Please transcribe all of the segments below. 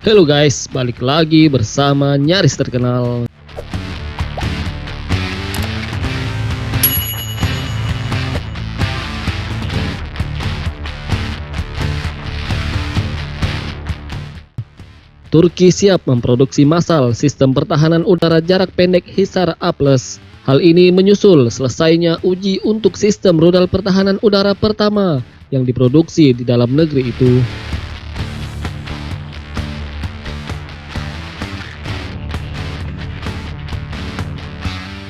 Halo guys, balik lagi bersama Nyaris Terkenal. Turki siap memproduksi massal sistem pertahanan udara jarak pendek Hisar A+. Hal ini menyusul selesainya uji untuk sistem rudal pertahanan udara pertama yang diproduksi di dalam negeri itu.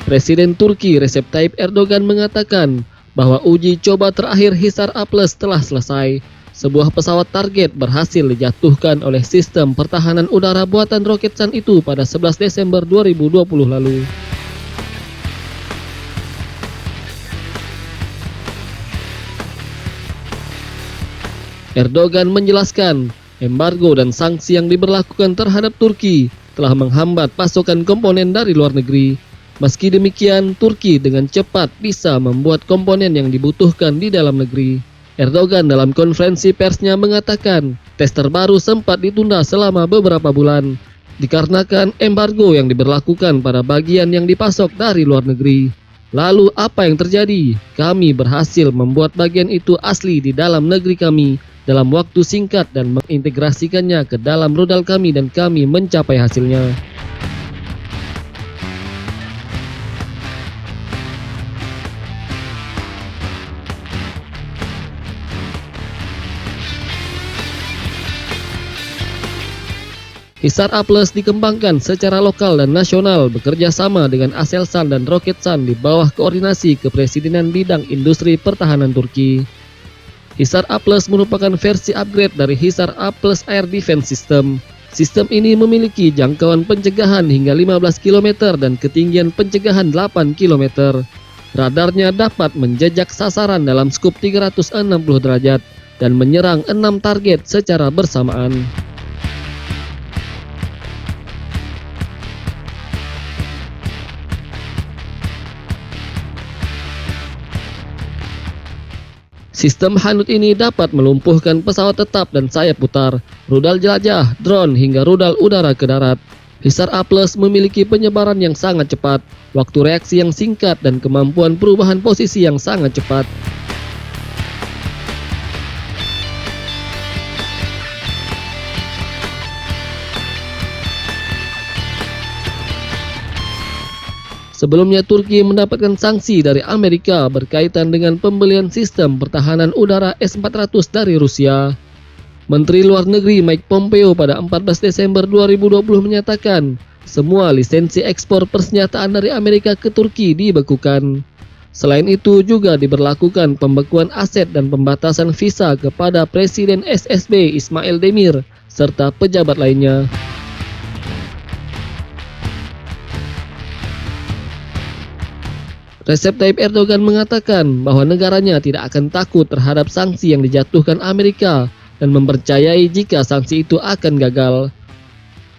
Presiden Turki Recep Tayyip Erdogan mengatakan bahwa uji coba terakhir Hisar A+ telah selesai. Sebuah pesawat target berhasil dijatuhkan oleh sistem pertahanan udara buatan Roketsan itu pada 11 Desember 2020 lalu. Erdogan menjelaskan, embargo dan sanksi yang diberlakukan terhadap Turki telah menghambat pasokan komponen dari luar negeri. Meski demikian, Turki dengan cepat bisa membuat komponen yang dibutuhkan di dalam negeri. Erdogan dalam konferensi persnya mengatakan, tes terbaru sempat ditunda selama beberapa bulan, dikarenakan embargo yang diberlakukan pada bagian yang dipasok dari luar negeri. Lalu apa yang terjadi? Kami berhasil membuat bagian itu asli di dalam negeri kami dalam waktu singkat dan mengintegrasikannya ke dalam rudal kami dan kami mencapai hasilnya. Hisar A+ dikembangkan secara lokal dan nasional bekerja sama dengan Aselsan dan Roketsan di bawah koordinasi Kepresidenan Bidang Industri Pertahanan Turki. Hisar A+ merupakan versi upgrade dari Hisar A+ Air Defense System. Sistem ini memiliki jangkauan pencegahan hingga 15 km dan ketinggian pencegahan 8 km. Radarnya dapat menjejak sasaran dalam skup 360 derajat dan menyerang 6 target secara bersamaan. Sistem Hanut ini dapat melumpuhkan pesawat tetap dan sayap putar, rudal jelajah, drone hingga rudal udara ke darat. Hisar A+ memiliki penyebaran yang sangat cepat, waktu reaksi yang singkat dan kemampuan perubahan posisi yang sangat cepat. Sebelumnya Turki mendapatkan sanksi dari Amerika berkaitan dengan pembelian sistem pertahanan udara S-400 dari Rusia. Menteri Luar Negeri Mike Pompeo pada 14 Desember 2020 menyatakan semua lisensi ekspor persenjataan dari Amerika ke Turki dibekukan. Selain itu juga diberlakukan pembekuan aset dan pembatasan visa kepada Presiden SSB Ismail Demir serta pejabat lainnya. Recep Tayyip Erdogan mengatakan bahwa negaranya tidak akan takut terhadap sanksi yang dijatuhkan Amerika dan mempercayai jika sanksi itu akan gagal.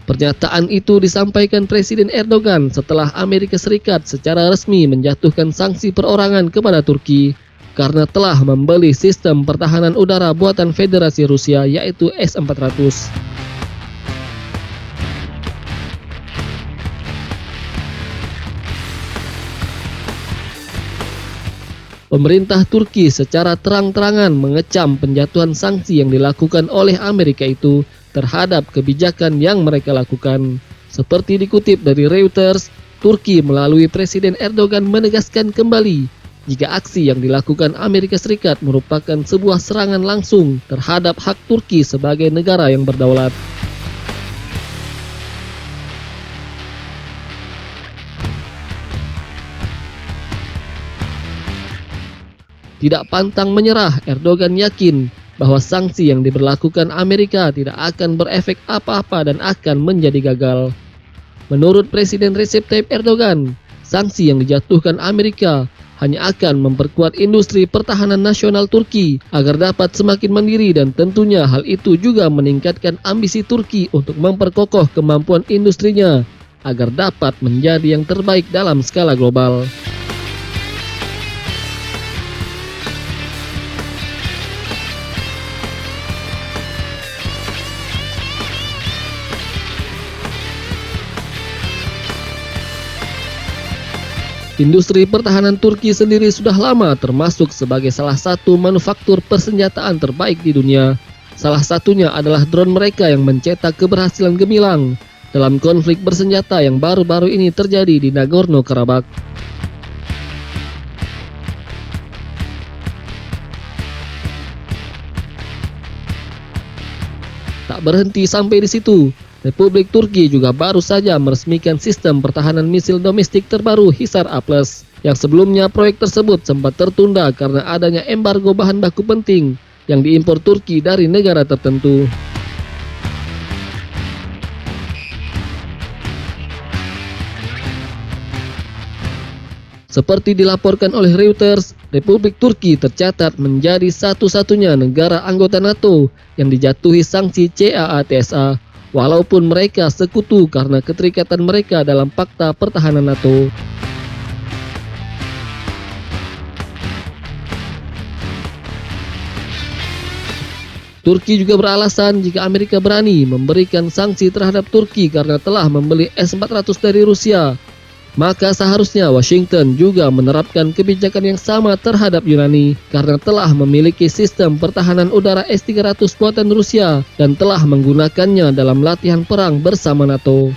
Pernyataan itu disampaikan Presiden Erdogan setelah Amerika Serikat secara resmi menjatuhkan sanksi perorangan kepada Turki karena telah membeli sistem pertahanan udara buatan Federasi Rusia yaitu S-400. Pemerintah Turki secara terang-terangan mengecam penjatuhan sanksi yang dilakukan oleh Amerika itu terhadap kebijakan yang mereka lakukan. Seperti dikutip dari Reuters, Turki melalui Presiden Erdogan menegaskan kembali jika aksi yang dilakukan Amerika Serikat merupakan sebuah serangan langsung terhadap hak Turki sebagai negara yang berdaulat. Tidak pantang menyerah, Erdogan yakin bahwa sanksi yang diberlakukan Amerika tidak akan berefek apa-apa dan akan menjadi gagal. Menurut Presiden Recep Tayyip Erdogan, sanksi yang dijatuhkan Amerika hanya akan memperkuat industri pertahanan nasional Turki agar dapat semakin mandiri dan tentunya hal itu juga meningkatkan ambisi Turki untuk memperkokoh kemampuan industrinya agar dapat menjadi yang terbaik dalam skala global. Industri pertahanan Turki sendiri sudah lama termasuk sebagai salah satu manufaktur persenjataan terbaik di dunia. Salah satunya adalah drone mereka yang mencetak keberhasilan gemilang dalam konflik bersenjata yang baru-baru ini terjadi di Nagorno-Karabakh. Tak berhenti sampai di situ, Republik Turki juga baru saja meresmikan sistem pertahanan misil domestik terbaru Hisar A+, yang sebelumnya proyek tersebut sempat tertunda karena adanya embargo bahan baku penting yang diimpor Turki dari negara tertentu. Seperti dilaporkan oleh Reuters, Republik Turki tercatat menjadi satu-satunya negara anggota NATO yang dijatuhi sanksi CAATSA, walaupun mereka sekutu karena keterikatan mereka dalam Fakta Pertahanan NATO. Turki juga beralasan jika Amerika berani memberikan sanksi terhadap Turki karena telah membeli S-400 dari Rusia, maka seharusnya Washington juga menerapkan kebijakan yang sama terhadap Yunani karena telah memiliki sistem pertahanan udara S-300 buatan Rusia dan telah menggunakannya dalam latihan perang bersama NATO.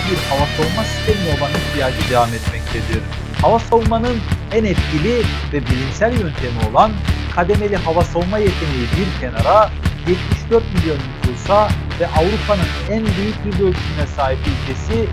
Bir hava savunma sistemine olan ihtiyacı devam etmektedir. Hava savunmanın en etkili ve bilimsel yöntemi olan kademeli hava savunma yeteneği bir kenara, 74 milyon nüfusa ve Avrupa'nın en büyük yüz ölçümüne sahip ülkesi